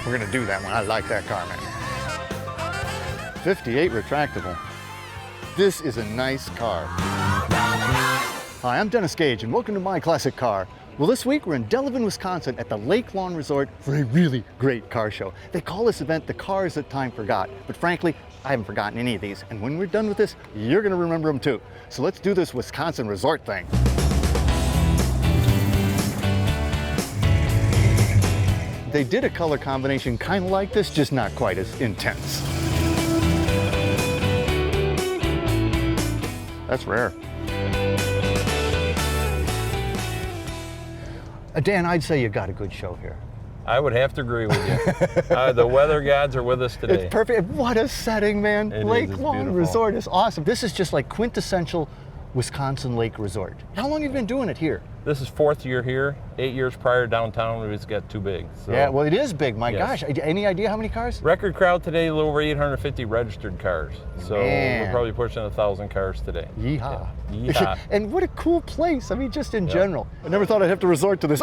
We're gonna do that one. I like that car, man. 58 retractable. This is a nice car. Hi, I'm Dennis Gage, and welcome to My Classic Car. Well, this week we're in Delevan, Wisconsin at the Lake Lawn Resort for a really great car show. They call this event the Cars That Time Forgot, but frankly, I haven't forgotten any of these, and when we're done with this, you're gonna remember them too. So let's do this Wisconsin resort thing. They did a color combination kind of like this, just not quite as intense. That's rare. Dan, I'd say you got a good show here. I would have to agree with you. The weather gods are with us today. It's perfect. What a setting, man. Lake Lawn Resort is awesome. This is just like quintessential Wisconsin lake resort. How long have you been doing it here? This is 4th year here. 8 years prior downtown, we just got too big. So. Yeah, well, it is big. My gosh. Any idea how many cars? Record crowd today, a little over 850 registered cars. So we're probably pushing 1,000 cars today. Yeehaw. Yeah. Yeehaw. And what a cool place. I mean, just in general. I never thought I'd have to resort to this.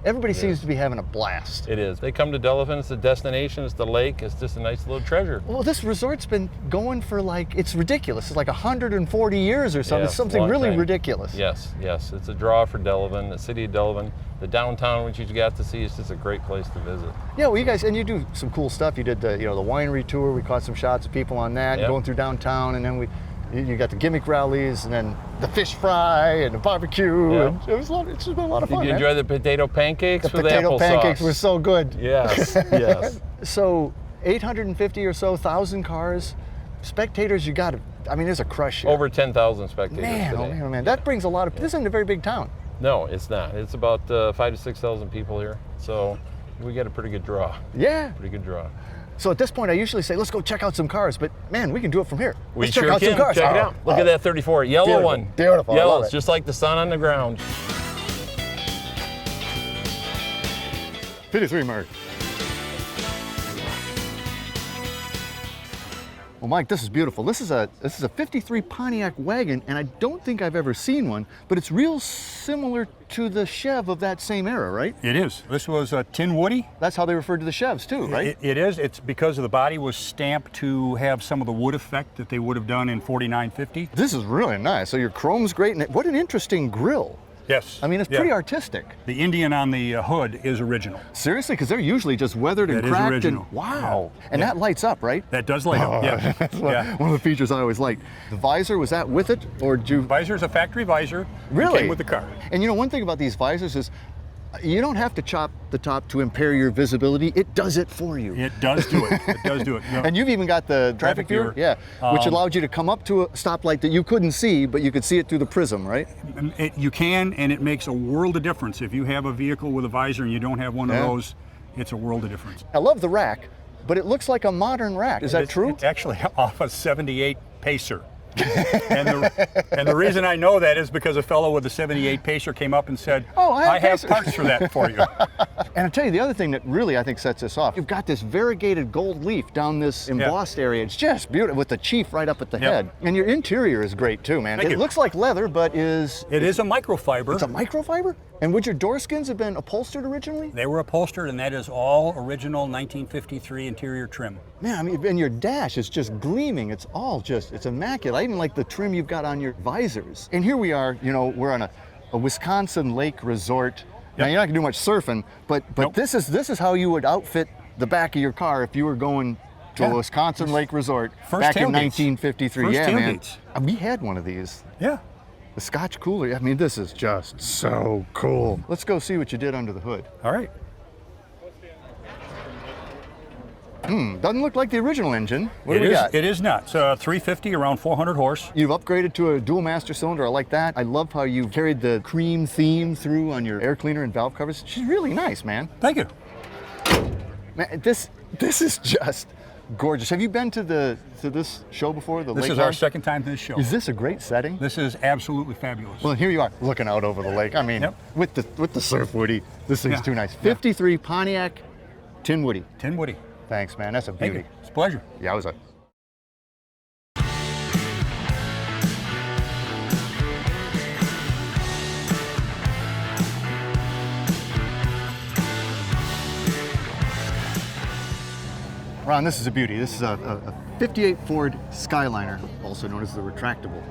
Everybody seems to be having a blast. It is. They come to Delavan, it's the destination, it's the lake, it's just a nice little treasure. Well, this resort's been going for like, it's ridiculous. It's like 140 years or something. Yes, it's something really ridiculous. Yes, yes. It's a draw for Delavan, the city of Delavan. The downtown, which you got to see, is just a great place to visit. Yeah, well, you guys, and you do some cool stuff. You did the, the winery tour. We caught some shots of people on that, going through downtown, and then you got the gimmick rallies, and then the fish fry and the barbecue. Yeah. And it's just been a lot of fun. Did you enjoy the potato pancakes with potato applesauce? pancakes were so good. Yes, yes. So 850 or so, 1,000 cars. Spectators, you got to, I mean, there's a crush here. Over 10,000 spectators man, today. Oh man, oh man. That brings a lot of, this isn't a very big town. No, it's not. It's about 5,000 to 6,000 people here. So we get a pretty good draw. Yeah. Pretty good draw. So at this point, I usually say, let's go check out some cars, but man, we can do it from here. Let's check out can. some cars. Check it out. Look at that 34, yellow Beautiful. one. Beautiful. Yellow, it's just like the sun on the ground. 53 Merc. Well, Mike, this is beautiful. This is a 53 Pontiac Wagon, and I don't think I've ever seen one, but it's real similar to the Chev of that same era, right? It is. This was a Tin Woody. That's how they referred to the Chevs too, right? It is. It's because the body was stamped to have some of the wood effect that they would have done in 4950. This is really nice. So your chrome's great, and what an interesting grill. Yes. I mean, it's pretty artistic. The Indian on the hood is original. Seriously? Because they're usually just weathered and cracked. That is original. And, wow. And that lights up, right? That does light up, yeah. That's one of the features I always liked. The visor, was that with it? Or did you... Visor is a factory visor. Really? It came with the car. And one thing about these visors is you don't have to chop the top to impair your visibility. It does it for you. It does do it. It does do it. No. And you've even got the traffic viewer? Yeah, which allowed you to come up to a stoplight that you couldn't see, but you could see it through the prism, right? You can, and it makes a world of difference. If you have a vehicle with a visor and you don't have one of those, it's a world of difference. I love the rack, but it looks like a modern rack. Is that true? It's actually off a 78 Pacer. and the reason I know that is because a fellow with a 78 Pacer came up and said, "Oh, I have parts for that for you." And I'll tell you the other thing that really I think sets this off. You've got this variegated gold leaf down this embossed area. It's just beautiful with the chief right up at the head. And your interior is great too, man. It looks like leather, but it is a microfiber. It's a microfiber? And would your door skins have been upholstered originally? They were upholstered, and that is all original 1953 interior trim. Man, I mean, and your dash is just gleaming. It's all it's immaculate. I even like the trim you've got on your visors. And here we are, we're on a Wisconsin lake resort. Now, you're not gonna do much surfing, but this is how you would outfit the back of your car if you were going to a Wisconsin lake resort back in 1953. First man. tailgates. We had one of these. Yeah. The Scotch cooler. I mean, this is just so cool. Let's go see what you did under the hood. All right. Doesn't look like the original engine. What do we got? It is not. It's a 350, around 400 horse. You've upgraded to a dual master cylinder. I like that. I love how you carried the cream theme through on your air cleaner and valve covers. She's really nice, man. Thank you. Man, this is just gorgeous. Have you been to this show before? This is our second time to this show. Is this a great setting? This is absolutely fabulous. Well, here you are, looking out over the lake. I mean, with the surf woody, this thing's too nice. 53 Pontiac Tin Woody. Tin Woody. Thanks, man. That's a beauty. Thank you. It's a pleasure. Yeah, it was a Ron, this is a beauty. This is a 58 Ford Skyliner, also known as the Retractable.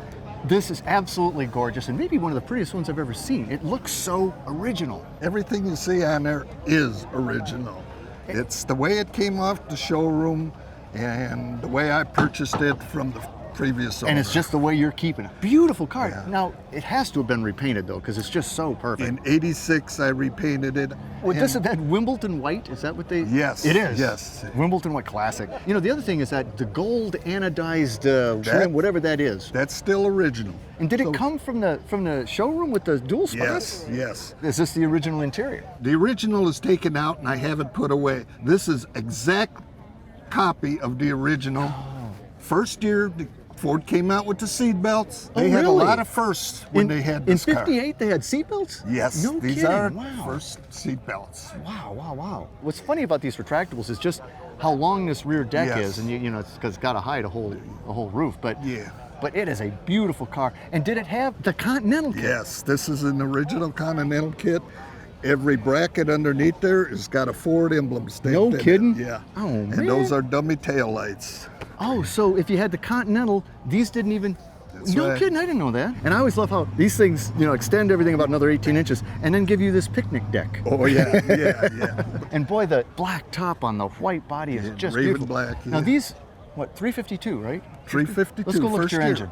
This is absolutely gorgeous and maybe one of the prettiest ones I've ever seen. It looks so original. Everything you see on there is original. It's the way it came off the showroom and the way I purchased it from the previous owner. And it's just the way you're keeping it. Beautiful car. Yeah. Now, it has to have been repainted though, because it's just so perfect. In '86, I repainted it. Would and this have had Wimbledon white? Is that what they? Yes. It is. Yes. Wimbledon white, classic. You know, the other thing is that the gold anodized trim, whatever that is. That's still original. And did it come from the showroom with the dual spots? Yes. Is this the original interior? The original is taken out and I have it put away. This is exact copy of the original. First year, Ford came out with the seat belts. They had a really? lot of firsts when they had this in car. '58, they had seatbelts? Yes, No these kidding. are Wow. first seat belts. Wow. What's funny about these retractables is just how long this rear deck Yes. is, and you know, it's because it's got to hide a whole roof. But Yeah. But it is a beautiful car. And did it have the Continental kit? Yes, this is an original Continental kit. Every bracket underneath there has got a Ford emblem stamped No in it. kidding? Yeah. Oh, man. And those are dummy tail lights. Oh, so if you had the Continental, these didn't even. That's No right. kidding, I didn't know that. And I always love how these things, you know, extend everything about another 18 inches and then give you this picnic deck. Oh yeah, yeah. And boy, the black top on the white body is Yeah, just raven beautiful. black, Now yeah. these, what, 352, right? 352. Let's go look first at your year. engine.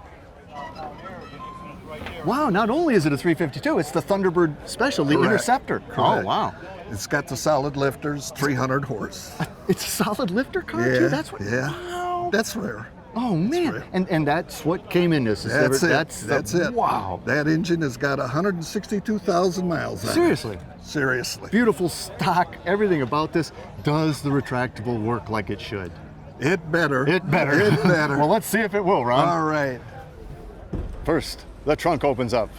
Wow, not only is it a 352, it's the Thunderbird Special, the Correct, Interceptor. Oh, correct. wow. It's got the solid lifters, 300 horse. It's a solid lifter car, Yeah, too? That's what. yeah. Wow. That's rare. Oh, man. rare. And that's what came in this. That's it. That's it. Wow. That engine has got 162,000 miles on it. Seriously. Seriously. Beautiful stock, everything about this. Does the retractable work like it should? It better. It better. It better. Well, let's see if it will, Ron. All right. First, the trunk opens up.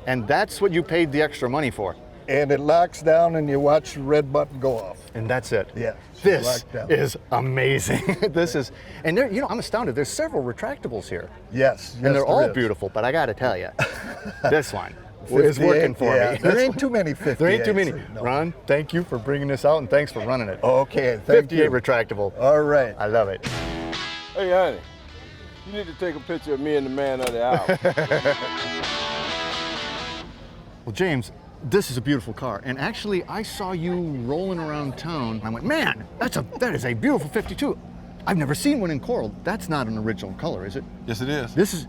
And that's what you paid the extra money for. And it locks down and you watch the red button go off. And that's it. Yeah. This locked down. is amazing. This is, and there, you know, I'm astounded. There's several retractables here. Yes. And they're there all is. beautiful, but I gotta tell you, this one is working 58, for yeah. me. There ain't too many 58s. There ain't too many. No. Ron, thank you for bringing this out and thanks for running it. Okay, thank 58 you. retractable. All right. I love it. Hey, honey, you need to take a picture of me and the man of the hour. Well, James, this is a beautiful car. And actually, I saw you rolling around town. And I went, man, that is a beautiful 52. I've never seen one in coral. That's not an original color, is it? Yes, it is. This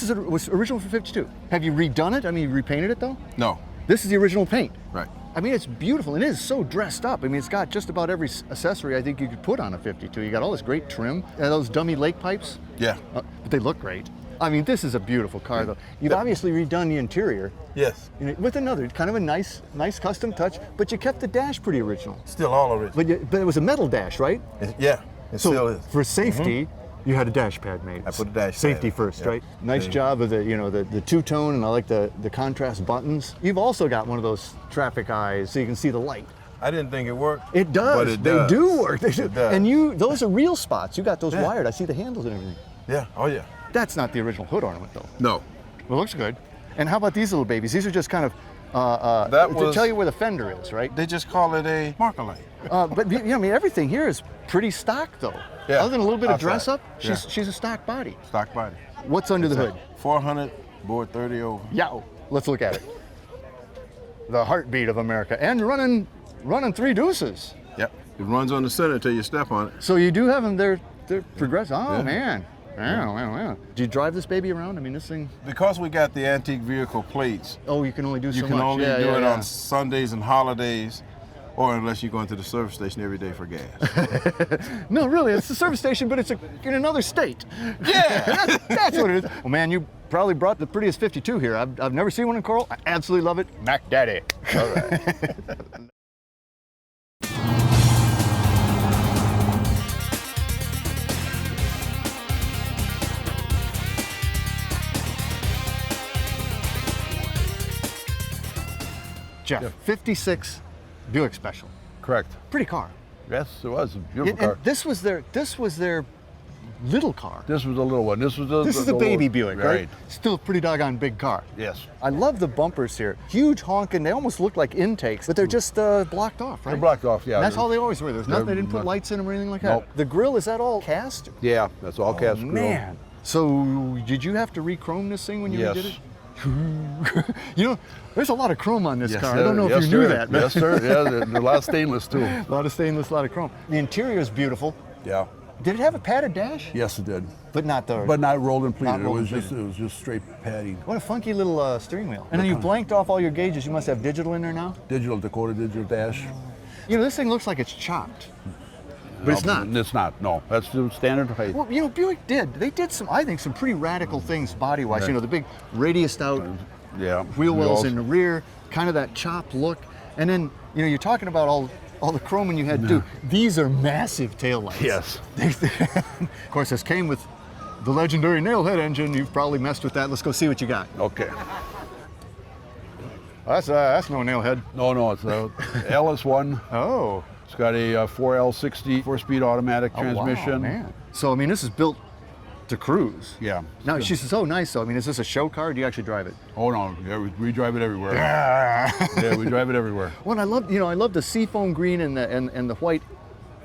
was original for 52. Have you redone it? I mean, you repainted it though? No. This is the original paint. Right. I mean, it's beautiful and it is so dressed up. I mean, it's got just about every accessory I think you could put on a 52. You got all this great trim, and those dummy lake pipes. Yeah. But they look great. I mean, this is a beautiful car though. You've obviously redone the interior. Yes. You know, with another kind of a nice custom touch, but you kept the dash pretty original. Still all of it. But it was a metal dash, right? Yeah, it still is. For safety, you had a dash pad made. I put a dash Safety pad. first, Yeah. right? Nice Yeah. job of the two-tone, and I like the contrast buttons. You've also got one of those traffic eyes so you can see the light. I didn't think it worked. It does. But it They does. do work. They do. It does. And those are real spots. You got those Yeah. wired. I see the handles and everything. Yeah, oh yeah. That's not the original hood ornament though. No. Well, it looks good. And how about these little babies? These are just kind of That to was- tell you where the fender is, right? They just call it a marker light. But you know, I mean, everything here is pretty stock though. Yeah, Other than a little bit of outside. dress up, Yeah. she's a stock body. Stock body. What's under the hood? 400, board 30 over. Yeah, let's look at it. The heartbeat of America, and running 3 deuces. Yep. It runs on the center until you step on it. So you do have them. They're progressive. Oh Yeah. man. Wow. Do you drive this baby around? I mean, this thing. Because we got the antique vehicle plates, Oh, you can only do you so can much. only Yeah, do yeah, it yeah. on Sundays and holidays, or unless you're going to the service station every day for gas. No, really, it's the service station, but it's in another state. Yeah. That's what it is. Well, man, you probably brought the prettiest 52 here. I've never seen one in coral. I absolutely love it. Mac Daddy. All right. Jeff, 56 Buick Special. Correct. Pretty car. Yes, it was a And beautiful car. this was their little car. This was a little one. This was the, This is a baby Buick, right? Right. Still a pretty doggone big car. Yes. I love the bumpers here. Huge honking. They almost look like intakes, but they're just blocked off, right? They're blocked off, yeah. And that's how they always were. There's nothing, they didn't put They're- lights in them or anything like that. Nope. The grill, is that all cast? Yeah, that's all cast grill. Man. So did you have to re-chrome this thing when you Yes. did it? You know, there's a lot of chrome on this Yes, car. I sir. don't know Yes, if you knew sir. that. man. Yes, sir. Yeah, there's a lot of stainless too. A lot of stainless, a lot of chrome. The interior is beautiful. Yeah. Did it have a padded dash? Yes, it did. But not the. But not rolled and pleated. Not rolled and It was just straight padding. What a funky little steering wheel. And then you blanked off all your gauges. You must have digital in there now. Digital Dakota digital dash. You know, this thing looks like it's chopped. But it's not. It's not. No, that's the standard height. Well, you know, Buick did. They did some, I think, some pretty radical things body-wise. Right. You know, the big radiused out Yeah. wheel wells in the rear, kind of that chopped look. And then, you know, you're talking about all the chroming you had to do. These are massive taillights. Yes. Of course, this came with the legendary nailhead engine. You've probably messed with that. Let's go see what you got. Okay. That's no nailhead. No, it's a LS1. Oh. It's got a 4L60 4-speed automatic transmission. Wow, man. So, I mean, this is built to cruise. Yeah. Now, she's so nice, though. I mean, is this a show car or do you actually drive it? Oh no, yeah, we drive it everywhere. Yeah, we drive it everywhere. Well, I love the seafoam green and the white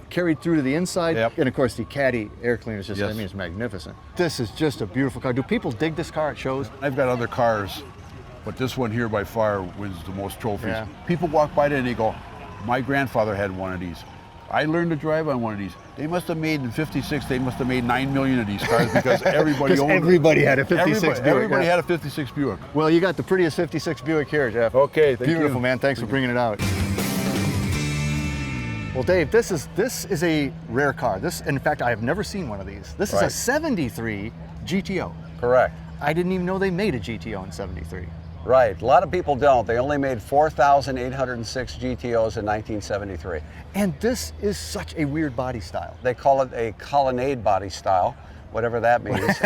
carried through to the inside. Yep. And of course the caddy air cleaner is just, Yes. I mean, it's magnificent. This is just a beautiful car. Do people dig this car at shows? I've got other cars, but this one here by far wins the most trophies. Yeah. People walk by there and they go, my grandfather had one of these. I learned to drive on one of these. They must have made in '56, they must have made 9 million of these cars because everybody owned them. Everybody had a 56 Buick. Everybody yeah. had a 56 Buick. Well, you got the prettiest 56 Buick here, Jeff. Okay, thank Beautiful, you. man. Thanks for bringing it out. Well, Dave, this is a rare car. In fact, I have never seen one of these. This is a Right. 73 GTO. Correct. I didn't even know they made a GTO in 73. Right. A lot of people don't. They only made 4,806 GTOs in 1973. And this is such a weird body style. They call it a colonnade body style, whatever that means.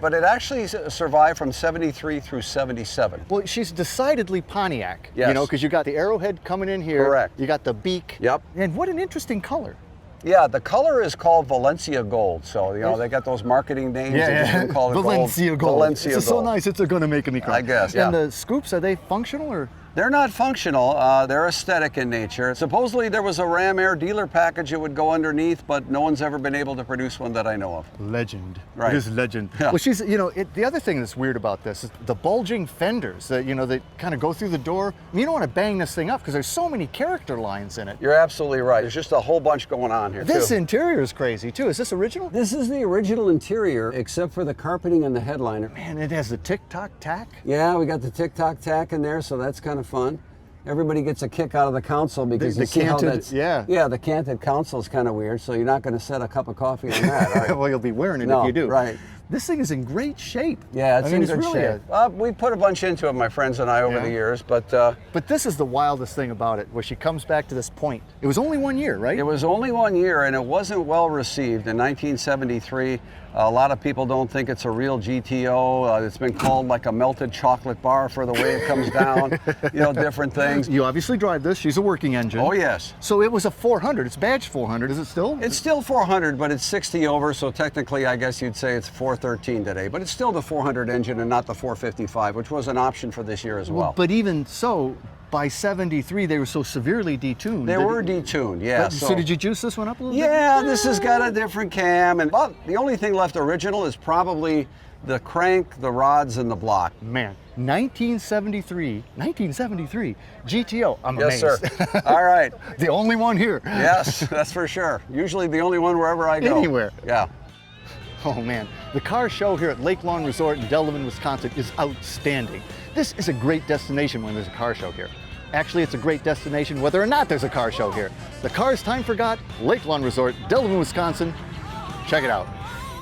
But it actually survived from 73 through 77. Well, she's decidedly Pontiac, you Yes. know, because you got the arrowhead coming in here. Correct. You got the beak. Yep. And what an interesting color. Yeah, the color is called Valencia Gold. So, you know, they got those marketing names. They just didn't call it Valencia gold. Valencia It's Gold. so nice, it's going to make me cry. I guess, And yeah. the scoops, are they functional or? They're not functional. They're aesthetic in nature. Supposedly there was a Ram Air dealer package that would go underneath, but no one's ever been able to produce one that I know of. Legend. Right. It is legend. Yeah. Well, she's, you know, the other thing that's weird about this is the bulging fenders that, you know, that kind of go through the door. I mean, you don't want to bang this thing up because there's so many character lines in it. You're absolutely right. There's just a whole bunch going on here, This too. interior is crazy too. Is this original? This is the original interior, except for the carpeting and the headliner. Man, it has the tick-tock tack. Yeah, we got the tick-tock tack in there, so that's kind of fun. Everybody gets a kick out of the console because The you see how canted- that's... yeah. Yeah, the canted console is kind of weird, so you're not going to set a cup of coffee on that, are you? Well, you'll be wearing it No, if you do. right. This thing is in great shape. Yeah, it's I mean, in good really shape. We put a bunch into it, my friends and I, over Yeah. the years, but But this is the wildest thing about it, where she comes back to this point. It was only 1 year, right? it was only 1 year, and it wasn't well received. In 1973, a lot of people don't think it's a real GTO. It's been called like a melted chocolate bar for the way it comes down, you know, different things. You obviously drive this. She's a working engine. Oh, yes. So it was a 400. It's badged 400. Is it still? It's still 400, but it's 60 over, so technically I guess you'd say it's 413 today. But it's still the 400 engine and not the 455, which was an option for this year as well. But even so, by 73, they were so severely detuned. They that- were detuned, yeah. But- so did you juice this one up a little bit? Yeah, this has got a different cam, and but the only thing left original is probably the crank, the rods, and the block. Man, 1973 GTO. I'm Yes, amazed. sir. All right. The only one here. Yes, that's for sure. Usually the only one wherever I go. Anywhere. Yeah. Oh man, the car show here at Lake Lawn Resort in Delevan, Wisconsin is outstanding. This is a great destination when there's a car show here. Actually, it's a great destination whether or not there's a car show here. The Cars Time Forgot, Lake Lawn Resort, Delevan, Wisconsin. Check it out.